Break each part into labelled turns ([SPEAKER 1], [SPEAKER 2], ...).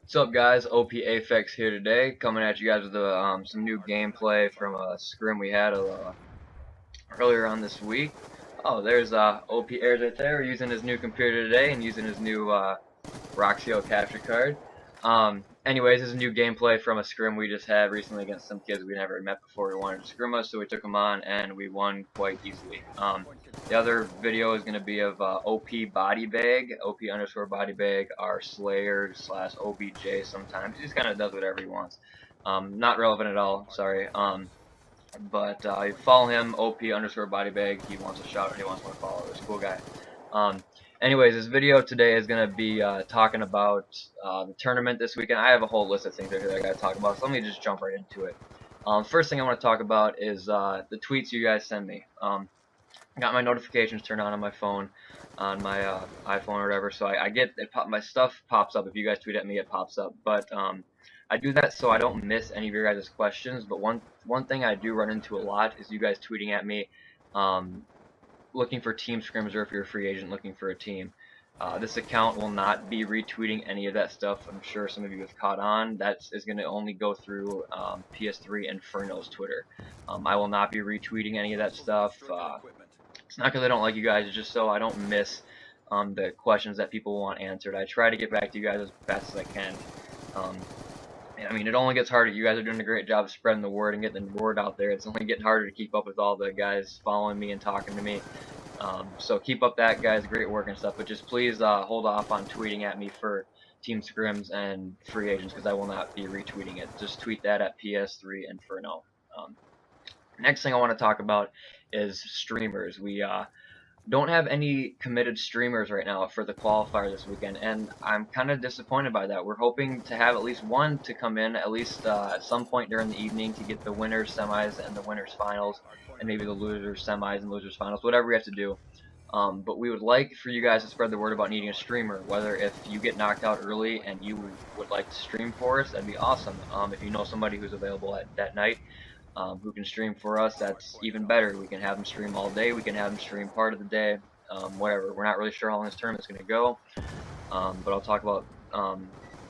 [SPEAKER 1] What's up, guys? OP Apex here today, coming at you guys with some new gameplay from a scrim we had earlier on this week. Oh, there's OP Airs right there, using his new computer today and using his new Roxio capture card. Anyways, this is a new gameplay from a scrim we just had recently against some kids we never met before who wanted to scrim us, so we took them on and we won quite easily. The other video is going to be of OP Body Bag, OP underscore Body Bag, our Slayer slash OBJ sometimes. He just kind of does whatever he wants. Not relevant at all, sorry. But follow him, OP underscore Body Bag. He wants a shout and he wants more followers. Cool guy. Um, Anyways, this video today is going to be talking about the tournament this weekend. I have a whole list of things that I got to talk about, so let me just jump right into it. First thing I want to talk about is the tweets you guys send me. I got my notifications turned on my phone, on my iPhone or whatever, so I get it. My stuff pops up. If you guys tweet at me, it pops up. But I do that so I don't miss any of your guys' questions. But one thing I do run into a lot is you guys tweeting at me, looking for team scrims, or if you're a free agent looking for a team. This account will not be retweeting any of that stuff. I'm sure some of you have caught on. That is going to only go through PS3 Inferno's Twitter. I will not be retweeting any of that stuff. It's not because I don't like you guys, it's just so I don't miss the questions that people want answered. I try to get back to you guys as fast as I can. Um, I mean, it only gets harder. You guys are doing a great job of spreading the word and getting the word out there. It's only getting harder to keep up with all the guys following me and talking to me. So keep up that, guys. Great work and stuff. But just please hold off on tweeting at me for team scrims and free agents, because I will not be retweeting it. Just tweet that at PS3 Inferno. Next thing I want to talk about is streamers. We don't have any committed streamers right now for the qualifier this weekend, and I'm kind of disappointed by that. We're hoping to have at least one to come in at least at some point during the evening to get the winners semis and the winners finals, and maybe the losers semis and losers finals, whatever we have to do. But we would like for you guys to spread the word about needing a streamer. Whether if you get knocked out early and you would like to stream for us, that'd be awesome. If you know somebody who's available at that night, who can stream for us, that's even better. We can have them stream all day. We can have them stream part of the day. Whatever. We're not really sure how long this tournament's going to go, but I'll talk about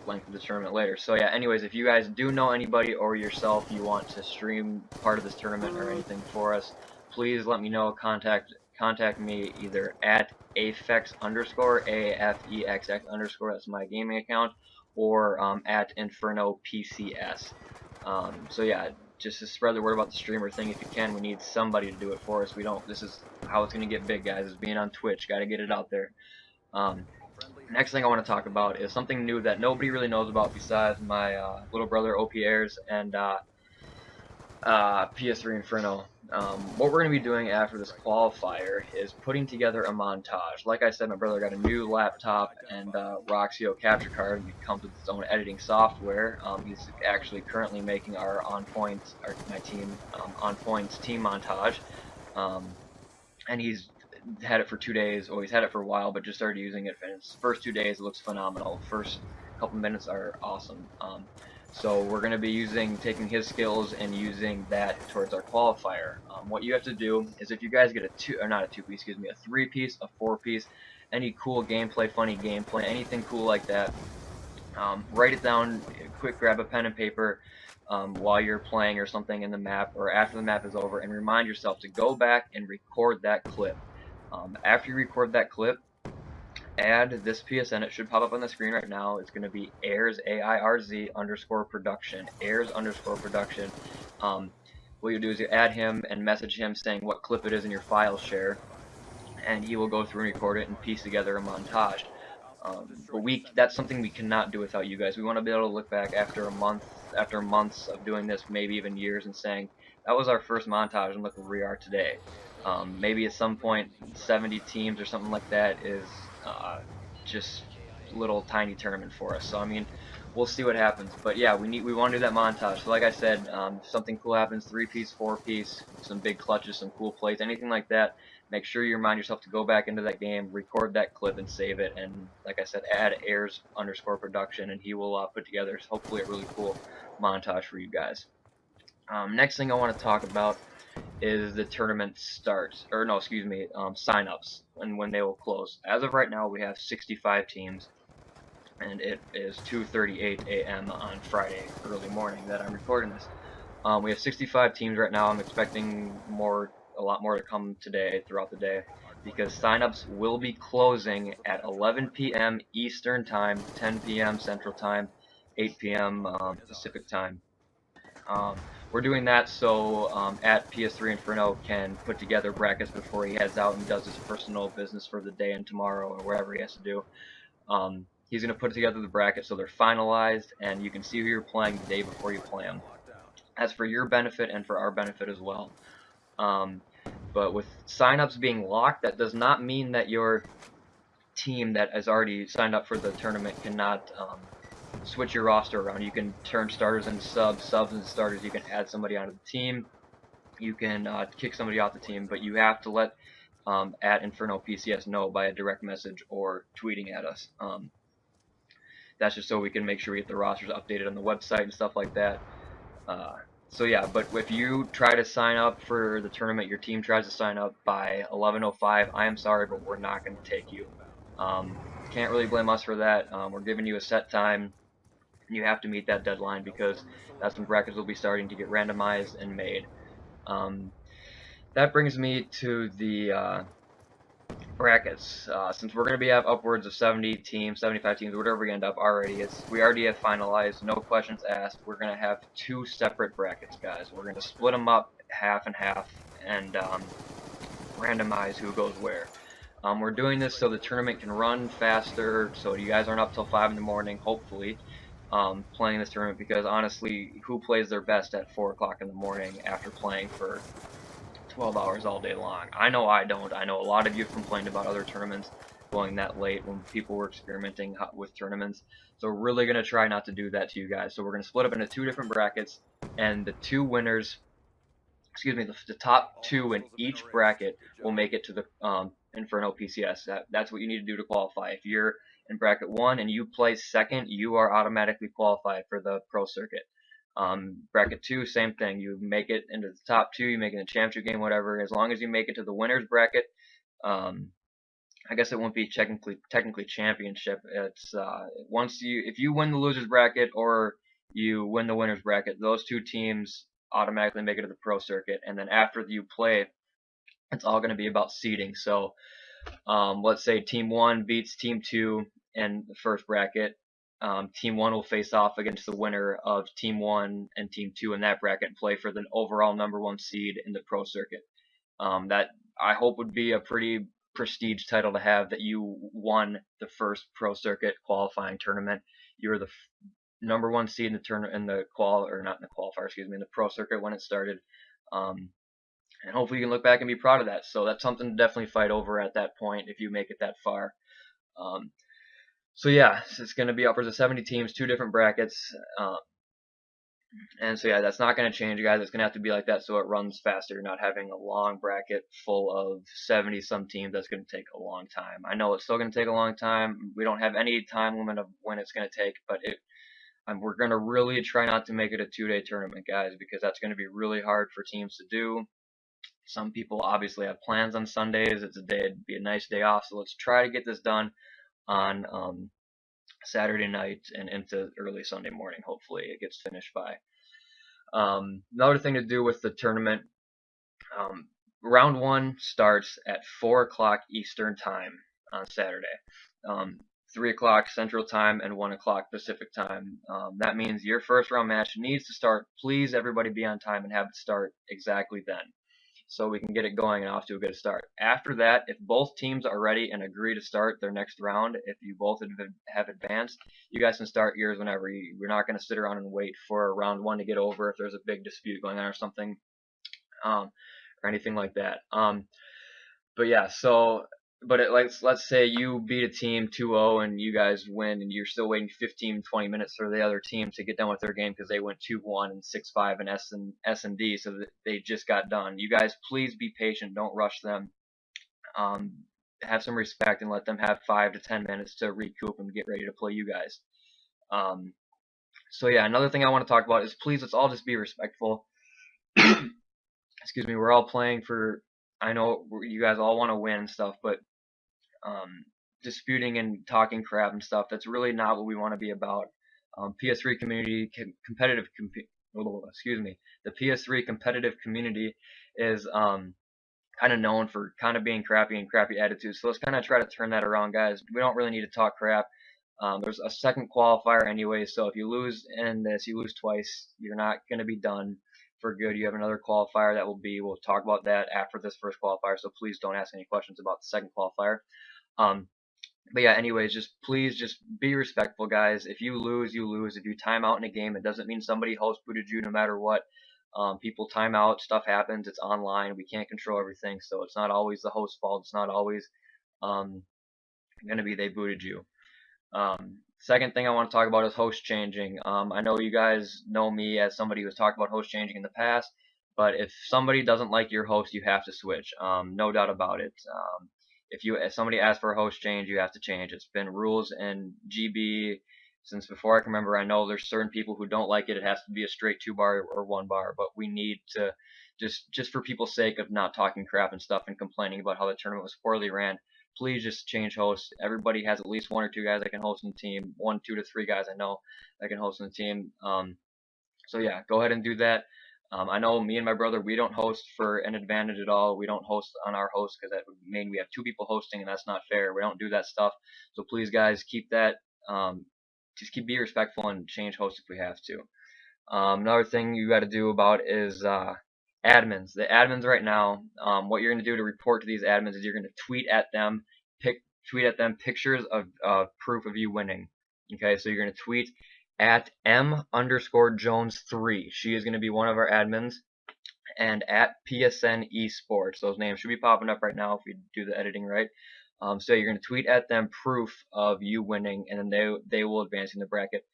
[SPEAKER 1] length of the tournament later. So yeah, anyways, if you guys do know anybody or yourself you want to stream part of this tournament or anything for us, please let me know. Contact me either at afex underscore AFEXX underscore, that's my gaming account, or at Inferno PCS. So yeah, just to spread the word about the streamer thing if you can. We need somebody to do it for us. This is how it's going to get big, guys, is being on Twitch. Got to get it out there. Next thing I want to talk about is something new that nobody really knows about besides my little brother OP Airs and PS3 Inferno. What we're going to be doing after this qualifier is putting together a montage. Like I said, my brother got a new laptop and Roxio capture card. It comes with its own editing software. He's actually currently making our my team On Points team montage, and he's had it for 2 days. Well, he's had it for a while, but just started using it. And its first 2 days, it looks phenomenal. First couple minutes are awesome. So we're going to be taking his skills and using that towards our qualifier. What you have to do is, if you guys get a a 3-piece, a 4-piece, any cool gameplay, funny gameplay, anything cool like that, write it down. Quick, grab a pen and paper while you're playing or something in the map, or after the map is over, and remind yourself to go back and record that clip. After you record that clip, add this PSN. It should pop up on the screen right now. It's going to be airs, AIRZ underscore production, airs underscore production. What you do is you add him and message him saying what clip it is in your file share, and he will go through and record it and piece together a montage. But that's something we cannot do without you guys. We want to be able to look back after months of doing this, maybe even years, and saying that was our first montage and look where we are today. Maybe at some point 70 teams or something like that is just a little tiny tournament for us. So I mean, we'll see what happens. But yeah, we want to do that montage. So like I said, if something cool happens, 3-piece, 4-piece, some big clutches, some cool plays, anything like that, make sure you remind yourself to go back into that game, record that clip, and save it. And like I said, add airs underscore production, and he will put together hopefully a really cool montage for you guys. Next thing I want to talk about is the tournament starts, or no, excuse me, signups and when they will close. As of right now, we have 65 teams. and it is 2:38 a.m. on Friday early morning that I'm recording this. We have 65 teams right now. I'm expecting a lot more to come today throughout the day, because signups will be closing at 11 p.m. Eastern Time, 10 p.m. Central Time, 8 p.m. Pacific Time. Um, we're doing that so at PS3 Inferno can put together brackets before he heads out and does his personal business for the day and tomorrow or wherever he has to do. He's going to put together the brackets so they're finalized and you can see who you're playing the day before you play them. That's for your benefit and for our benefit as well. But with signups being locked, that does not mean that your team that has already signed up for the tournament cannot switch your roster around. You can turn starters into subs into starters. You can add somebody onto the team. You can kick somebody off the team, but you have to let at Inferno PCS know by a direct message or tweeting at us. That's just so we can make sure we get the rosters updated on the website and stuff like that. So yeah, but if you try to sign up for the tournament, your team tries to sign up by 11:05, I am sorry, but we're not going to take you. Can't really blame us for that. We're giving you a set time. You have to meet that deadline because that's when brackets will be starting to get randomized and made. That brings me to the brackets. Since we're going to have upwards of 70 teams, 75 teams, whatever we end up already, we already have finalized, no questions asked. We're going to have 2 separate brackets, guys. We're going to split them up half and half and randomize who goes where. We're doing this so the tournament can run faster, so you guys aren't up till 5 in the morning, hopefully, playing this tournament, because honestly, who plays their best at 4 o'clock in the morning after playing for 12 hours all day long? I know I don't. I know a lot of you have complained about other tournaments going that late when people were experimenting with tournaments. So we're really going to try not to do that to you guys. So we're going to split up into 2 different brackets, and the 2 winners, excuse me, the top 2 in each bracket will make it to the Inferno PCS. That's what you need to do to qualify. If you're in bracket 1 and you place second, you are automatically qualified for the pro circuit. Bracket 2, same thing. You make it into the top 2, you make it in the championship game, whatever. As long as you make it to the winners bracket, I guess it won't be technically championship. It's if you win the losers bracket or you win the winners bracket, those 2 teams automatically make it to the pro circuit. And then after you play, it's all going to be about seeding. So let's say Team 1 beats Team 2 in the first bracket. Team 1 will face off against the winner of Team 1 and Team 2 in that bracket and play for the overall #1 seed in the pro circuit. That I hope would be a pretty prestige title to have, that you won the first pro circuit qualifying tournament. You were the #1 seed in the tournament, in the qualifier, excuse me, in the pro circuit when it started. And hopefully you can look back and be proud of that. So that's something to definitely fight over at that point if you make it that far. So yeah, it's going to be upwards of 70 teams, 2 different brackets. And so yeah, that's not going to change, guys. It's going to have to be like that so it runs faster. You're not having a long bracket full of 70 some teams. That's going to take a long time. I know it's still going to take a long time. We don't have any time limit of when it's going to take, but we're going to really try not to make it a 2-day tournament, guys, because that's going to be really hard for teams to do. Some people obviously have plans on Sundays. It'd be a nice day off, so let's try to get this done on Saturday night and into early Sunday morning. Hopefully it gets finished by. Another thing to do with the tournament, round 1 starts at 4 o'clock Eastern Time on Saturday, 3 o'clock Central Time, and 1 o'clock Pacific Time. That means your first round match needs to start. Please, everybody, be on time and have it start exactly then, so we can get it going and off to a good start. After that, if both teams are ready and agree to start their next round, if you both have advanced, you guys can start yours whenever. We're not going to sit around and wait for round 1 to get over if there's a big dispute going on or something, or anything like that. But yeah, let's say you beat a team 2-0 and you guys win, and you're still waiting 15-20 minutes for the other team to get done with their game because they went 2-1 and 6-5 in S and D, so that they just got done. You guys, please be patient. Don't rush them. Have some respect and let them have 5 to 10 minutes to recoup and get ready to play you guys. So yeah, another thing I want to talk about is, please, let's all just be respectful. Excuse me. We're all playing for. I know you guys all want to win and stuff, but disputing and talking crap and stuff. That's really not what we want to be about. PS3 community competitive excuse me. The PS3 competitive community is kind of known for kind of being crappy and crappy attitudes. So let's kind of try to turn that around, guys. We don't really need to talk crap. There's a second qualifier anyway, so if you lose in this, you lose twice. You're not going to be done for good. You have another qualifier that will be. We'll talk about that after this first qualifier. So please don't ask any questions about the second qualifier. But yeah, anyways, please just be respectful, guys. If you lose, you lose. If you time out in a game, it doesn't mean somebody host booted you no matter what. People time out, stuff happens, it's online, we can't control everything, so it's not always the host's fault, it's not always going to be they booted you. Second thing I want to talk about is host changing. I know you guys know me as somebody who's talked about host changing in the past, but if somebody doesn't like your host, you have to switch. No doubt about it. If somebody asks for a host change, you have to change. It's been rules in GB since before I can remember. I know there's certain people who don't like it. It has to be a straight 2-bar or 1-bar, but we need to just for people's sake of not talking crap and stuff and complaining about how the tournament was poorly ran. Please just change hosts. Everybody has at least 1 or 2 guys that can host in the team. 1, 2 to 3 guys I know that can host in the team. So yeah, go ahead and do that. I know me and my brother, we don't host for an advantage at all. We don't host on our host because that would mean we have 2 people hosting, and that's not fair. We don't do that stuff. So please, guys, keep that. Just be respectful and change hosts if we have to. Another thing you got to do about is admins. The admins right now, what you're going to do to report to these admins is you're going to tweet at them pictures of proof of you winning. Okay, so you're going to tweet at M_Jones3. She is going to be one of our admins, and at PSN Esports. Those names should be popping up right now if we do the editing right. So you're going to tweet at them proof of you winning, and then they will advance in the bracket.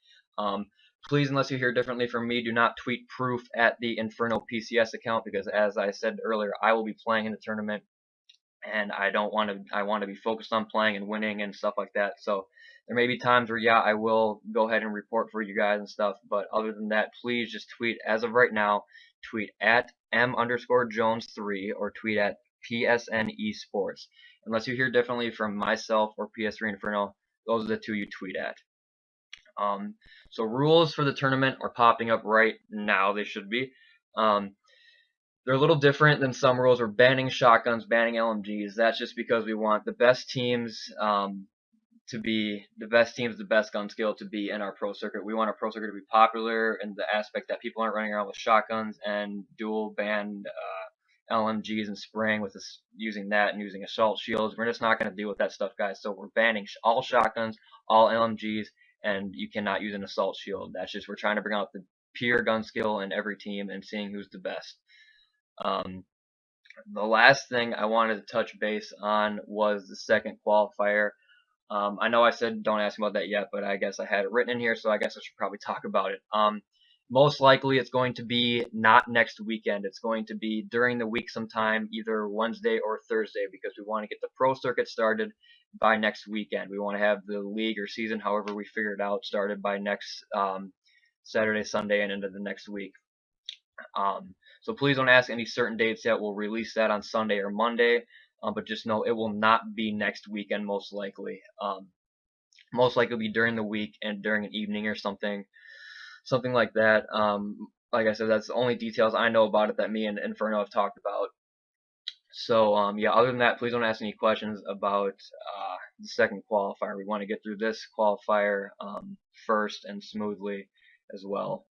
[SPEAKER 1] Please, unless you hear differently from me, do not tweet proof at the Inferno PCS account, because as I said earlier, I will be playing in the tournament, and I want to be focused on playing and winning and stuff like that. So there may be times where, yeah, I will go ahead and report for you guys and stuff, but other than that, please just tweet, as of right now, tweet at M_Jones3 or tweet at PSN Esports. Unless you hear differently from myself or PS3 Inferno, those are the 2 you tweet at. So rules for the tournament are popping up right now. They should be. They're a little different than some rules. We're banning shotguns, banning LMGs. That's just because we want the best teams the best gun skill to be in our pro circuit. We want our pro circuit to be popular in the aspect that people aren't running around with shotguns and dual band LMGs and spraying with using that and using assault shields. We're just not going to deal with that stuff, guys. So we're banning all shotguns, all LMGs, and you cannot use an assault shield. That's just, we're trying to bring out the pure gun skill in every team and seeing who's the best. The last thing I wanted to touch base on was the second qualifier. I know I said don't ask me about that yet, but I guess I had it written in here, so I guess I should probably talk about it. Most likely it's going to be not next weekend. It's going to be during the week sometime, either Wednesday or Thursday, because we want to get the pro circuit started by next weekend. We want to have the league or season, however we figure it out, started by next Saturday, Sunday, and into the next week. So please don't ask any certain dates yet. We'll release that on Sunday or Monday, but just know it will not be next weekend, most likely. Most likely be during the week and during an evening or something like that. Like I said, that's the only details I know about it that me and Inferno have talked about. So yeah, other than that, please don't ask any questions about the second qualifier. We want to get through this qualifier first and smoothly as well.